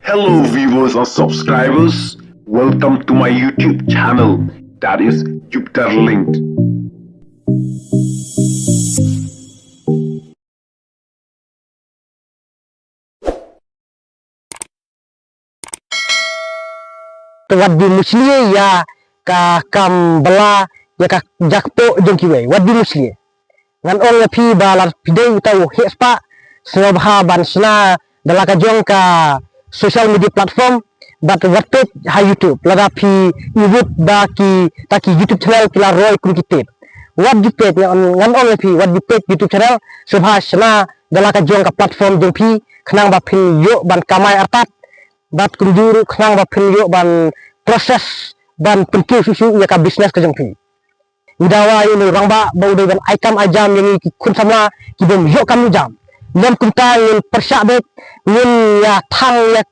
Hello viewers and subscribers, welcome to my YouTube channel, that is Jupiter Linked. Waddi musliye ya ka kam bala ya ka jakpo jongkiwe waddi musliye ngan ol ya pi balar pidei tau hespa snobha ban sna dalaka jong ka social media platform bat whatsapp ha YouTube lada pi YouTube ba ki taki YouTube channel kila roy kum kitip waddi page ngan ol ya pi waddi page YouTube channel subha sna dalaka jong ka platform jong pi khnang ba pin yo ban kamai artat bat kunjuru khnang ba pin yo ban proses ban pentiu susu ya ka bisnes ka jongpi idawa ini rangba bau de ban aikam ajam yang kun sama ki bom yo kam jam lem kunta yang persyak ngin ya thang ya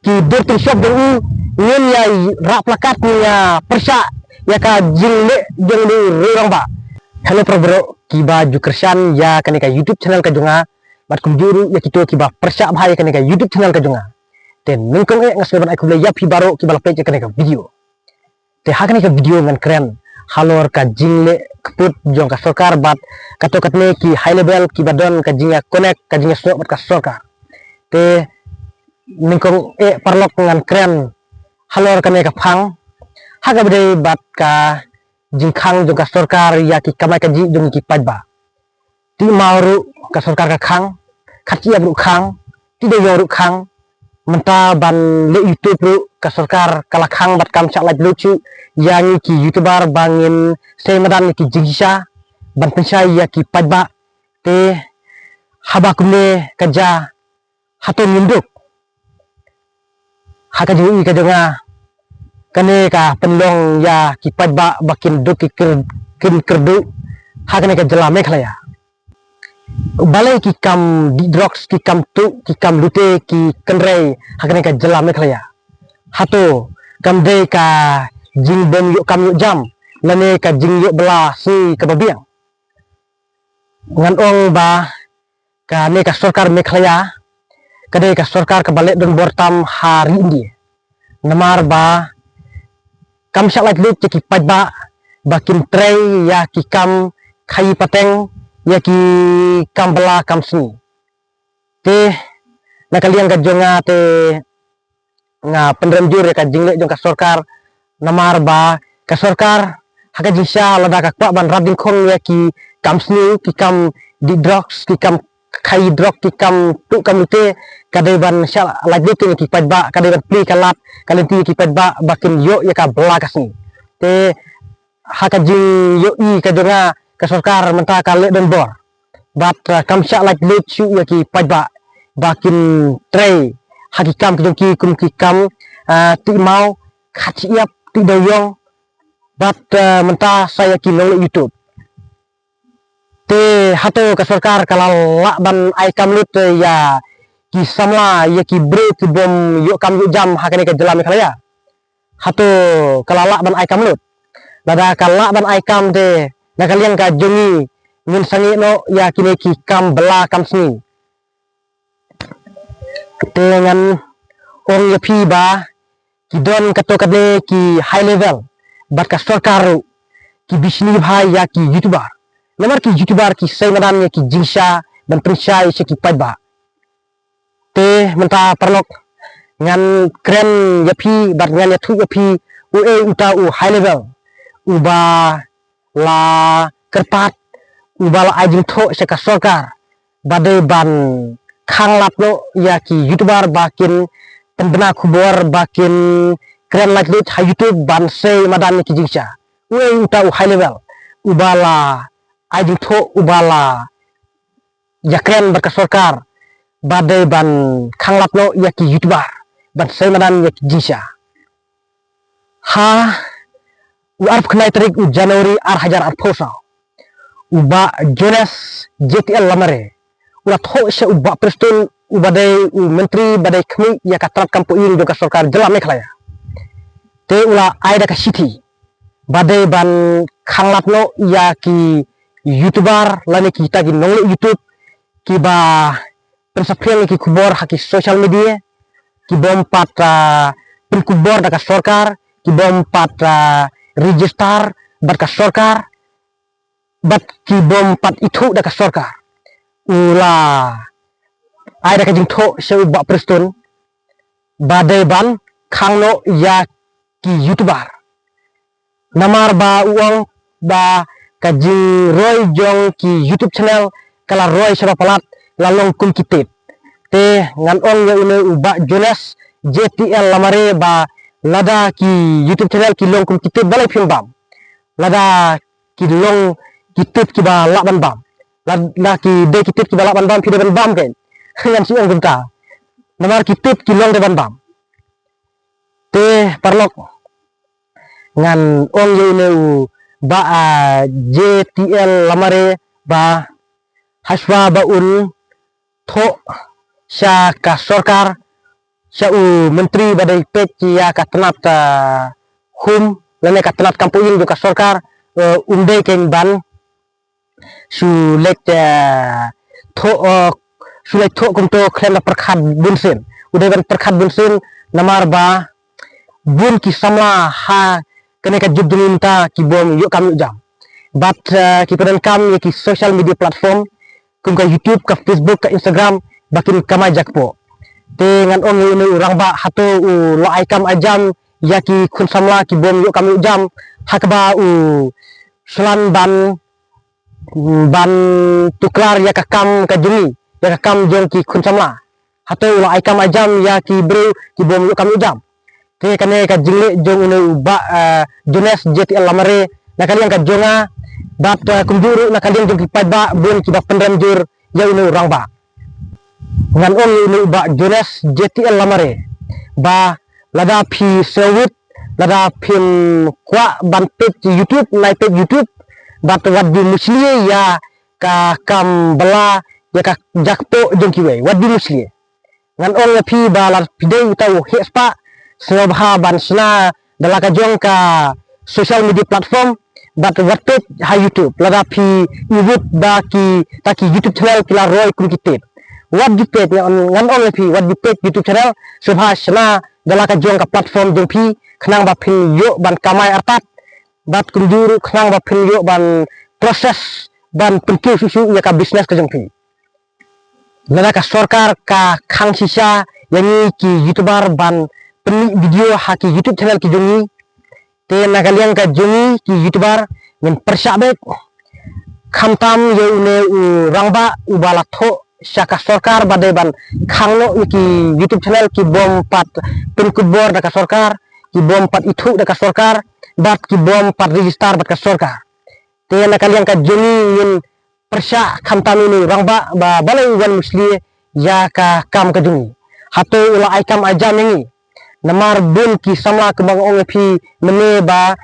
ki dortin shop de ngin ya rak plakat ya persyak ya ka jingle jong de rangba. Hello bro ki baju kersan ya kanika YouTube channel ka jonga bat kunjuru ya kito ki ba persyak bahaya kanika YouTube channel ka jonga dan nungkong ngasbeban aku beli yapi baru ki bala page ka video te hakani ka video ngan keren halor ka jingle keput jong ka sorkar bat kato katne ki high level ki badon ka jinga connect ka jinga snok bat ka sorkar te nungkong parlok ngan keren halor ka me ka phang haga bede bat ka jingkhang jong ka sorkar ya ki kamai ka ji jong ki pajba ti mauru ka sorkar ka khang khachi abru khang ti de yoru khang menta ban le YouTube ru ka sorkar kala khang bat kam chak laj lucu yang ki YouTuber bangin semadan ki jingsa ban pensai ya ki pajba te haba kumne kaja hato minduk haka jui ka jonga kane ka penlong ya ki pajba bakin duk ki kin kerdu hakane ka jela mekhlaya balai ki kam di drugs ki kam tu ki kam lute ki kenrei hakane ka jela mekhlaya hato kam de ka jing bom yuk kam yuk jam lane ka jing yuk bela si ka babiang ngan ong ba ka ne ka sorkar mekhlaya kade ka sorkar ka balek don bortam hari indi namar ba kam syak laj lut ki pajba bakin trei ya ki kam khai pateng ya ki kam bela kam sni te na kalian ka jonga te nga penremjur ya ka jingle jong ka sorkar namar ba ka sorkar haka jingsa lada ka kwa ban rading khong ya ki kam sni ki kam di drugs ki kam khai drug ki kam tu kam lute kade ban sya lajut ki pajba kade ban pli kalat kalenti ki pajba bakin yo ya ka bela ka sni te haka jing yo I ka jonga ka sorkar menta ka le don bor bat kam syak laj lucu ya ki pajba bakin trei haki kam ki kum ki kam ti mau khachi yap ti doyong bat menta saya ki nong YouTube te hato ka sorkar kala la ban ai kam lut ya ki samla ya ki bre ki bom yo kam yu jam hakane ka jelam khala ya hato kala la ban ai kam lut lada kala ban ai kam te na kalian ka jongi ngin sangi no ya kine ki kam bela kam sni dengan orang ya pi ba ki don kato kade ki high level bat ka sorkar ki bisni bhai ya ki YouTuber namar ki YouTuber ki semadan ya ki jingsa dan prinsai se ki pajba te menta parlok ngan keren ya pi bat ngan ya thu ya pi uta high level uba la kerpat ubala ajing tho se ka sorkar bade ban khang lap no ya ki YouTuber bakin pendena kubor bakin keren laj lut ha YouTube ban se madan ki jingsa uta high level ubala ajing tho ubala ya keren berka sorkar bade ban khang lap no ya ki YouTuber ban se madan ya ki jingsa ha arf khnai tarik Januari ar hajar ar phosa uba Jonas JTL lamare ulah tho se uba preston ubade menteri badai khmi ya katrat kampo iri joka sorkar jela mekhlaya te ulah aida ka city badai ban khanglat no ya ki YouTuber lane ki ta ki nong YouTube ki ba pensapel ki kubor haki social media ki bom pat penkubor da ka sorkar, ki bom pat register bat ka sorkar, bat ki bom pat itu da ka sorkar. Ula ai da ka jing tho seu ba prestun badai ban khangno ya ki youtuber namar ba uang ba ka jing roy jong ki YouTube channel kala roy sera palat lalong kum kitip te ngan ong ya une uba Jonas JTL lamare ba lada ki YouTube channel ki long kum kitip balai film bam lada ki long kitip ki ba laban bam lada ki de kitip ki ba laban bam pide ban bam ken ngan si ong gumka namar kitip ki long de ban bam te parlok ngan ong ya une ba JTL lamare ba haswa ba un tho sya ka sorkar sya menteri badai pek ya ka tenat hum lane ka tenat kampuing jo ka sorkar unde keng ban su lek tho su lek tho kum to khlena perkhat bunsin ude ban perkhat bunsin namar ba bun ki samla ha kene ka jub minta ki bom yuk kam jam bat ki padan kam ya ki social media platform kum ka YouTube ka Facebook ka Instagram bakin kama jakpo te ngan on ni urang ba hato lo ai kam ajam ya ki khun samla ki bom yuk kam jam hakba selan ban tuklar ya ka kam ka jumi ya ka kam jong ki khun samla hato lo ai kam ajam ya ki bro ki bom yuk kam jam te kane ka jingle jong une ba Jonas JTL lamare nakalian ka jonga bat kumjuru nakalian jong ki ba bun ki ba pendram jur ya une urang ba ngan on une ba Jonas JTL lamare ba lada phi sewut lada phim kwa ban page YouTube nai page YouTube bat wat di musli ya ka kam bala ya ka jakpo jong ki we wat di musli ngan on phi ba la pide tau hespa sebab ban sna dalaka jong ka social media platform bat WhatsApp ha YouTube lada phi ibut ba ki taki YouTube channel kila roy kum kitip wat dipet ngan on phi wat dipet YouTube channel sebab sna dalaka jong ka platform jong phi khnang ba phin yo ban kamai artat bat kunjur khnang ba phin yo ban proses ban penkiu susu ya ka business ka jong phi lada ka sorkar ka khang sisa yani ki YouTuber ban peni video haki YouTube channel ki jongi te nakalian ka jongi ki YouTuber men persabek khamtam ye une rangba ubala tho syaka sorkar badai ban khangno ki YouTube channel ki bom pat penkubor da ka sorkar ki bom pat itu da ka sorkar bat ki bom pat register bat ka sorkar te nakalian ka jongi yen persya khamtam ini rangba ba balai wan musli ya ka kam ka jongi hato ula aikam ajam ini namar bun ki samla kembang ong phi mene ba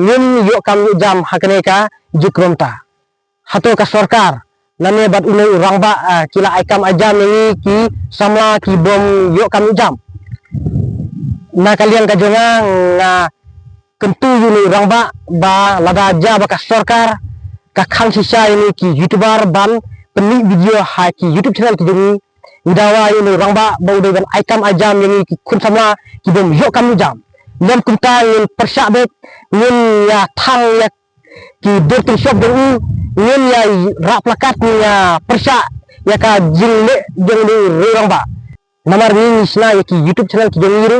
ngin yo kam jam hakne ka jukromta hato ka sorkar nane bat une urang ba kila aikam ajam ni ki samla ki bom yo kam jam na kalian ka jonga nga kentu yuni urang ba lada ja ba ka sorkar ka khang sisa ini ki YouTuber ban peni video ha ki YouTube channel ki jongi udawa ini orang ba bau dengan aikam ajam yang kun sama ki bom yo kam jam nem kunta yang persabek nin ya thang ya ki bertin shop dulu nin ya rak plakat ya persa ya ka jingle jeng di orang ba namar ni isna ya ki YouTube channel ki jeng iru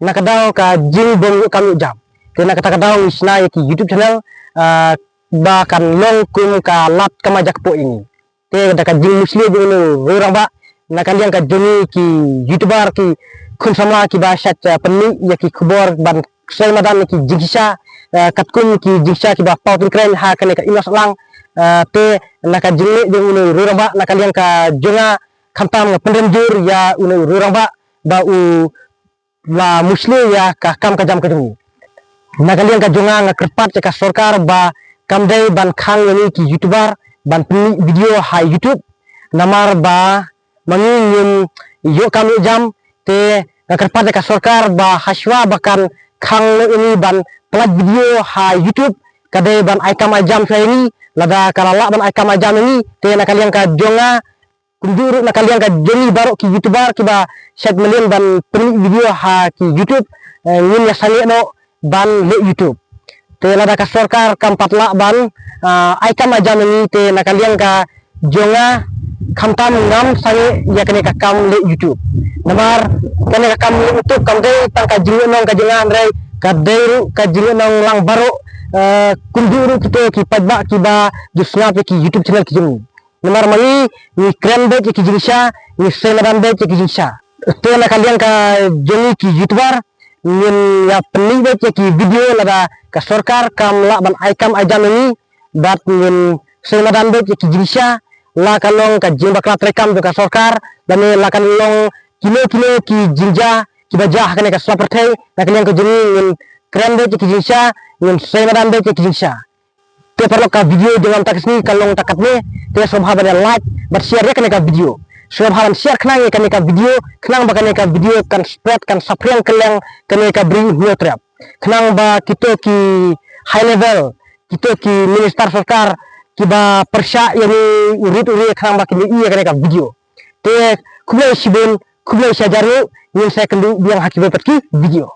nakadaw ka jing bom yo kam jam kena kata kadaw isna ya ki YouTube channel ba kan long kum ka lat kamajak po ini te ka jing muslim dulu orang ba nakalian ka jongi ki YouTuber ki kun samla ki basat peni ya ki kubor ban sel madan ki jingsa katkun ki jingsa ki ba pautin kren ha kane ka inas lang te naka jingle de unu ruramba nakalian ka jonga khamtam pendemjur ya unu ruramba ba u la musli ya ka kam ka jam ka jongi nakalian ka jonga ngakerpat ka sorkar ba kamdai ban khang yani ki YouTuber ban peni video ha YouTube namar ba mangin yo kami jam te kerpada ka sorkar ba haswa bakan khang ini ban plat video ha YouTube kade ban aikam ajam sa ini lada kalala ban aikam ajam ini te nakalian ka jonga kunjuru na kalian ka jeni baro ki youtuber kiba set melian ban penik video ha ki YouTube ngin ya sange no ban le YouTube te lada ka sarkar kam patla ban ai kam aja mengi te na kalian ka jonga khamtam ngam sange ya kene ka kam le YouTube namar kene ka kam le YouTube kam dei tang ka jingo nong ka jengan rei ka dei ka jingo nong lang baro kunjuru kito ki pajba kiba jusna pe ki YouTube channel ki jeng namar mangi ni kren be ki jingsha ni semadan be ki jingsha te na kalian ka jongi ki YouTuber ngin ya pening be ki video lada ka sarkar kam la ban ai kam aja mengi bat ngin semadan be ki jingsha la kalong ka jing bakla trekam do ka sarkar dan la kalong kilo ki jinja ki baja kene ka saperthai na kalian ka jongi ngin kren be ki jingsha ngin semadan be ki jingsha te perlu ka video dengan taksni kalong takat ne te sobha bada like bat share kene ka video sobha share khnang kene ka video khnang ba kene ka video kan spread kan sapriang keleng kene ka bring huo trap khnang ba kito ki high level kito ki minister sarkar kiba persya yani urit khnang ba kini iya kene ka video te kublai shibun kublai shajaru yin saya kendu biang hakibat ki video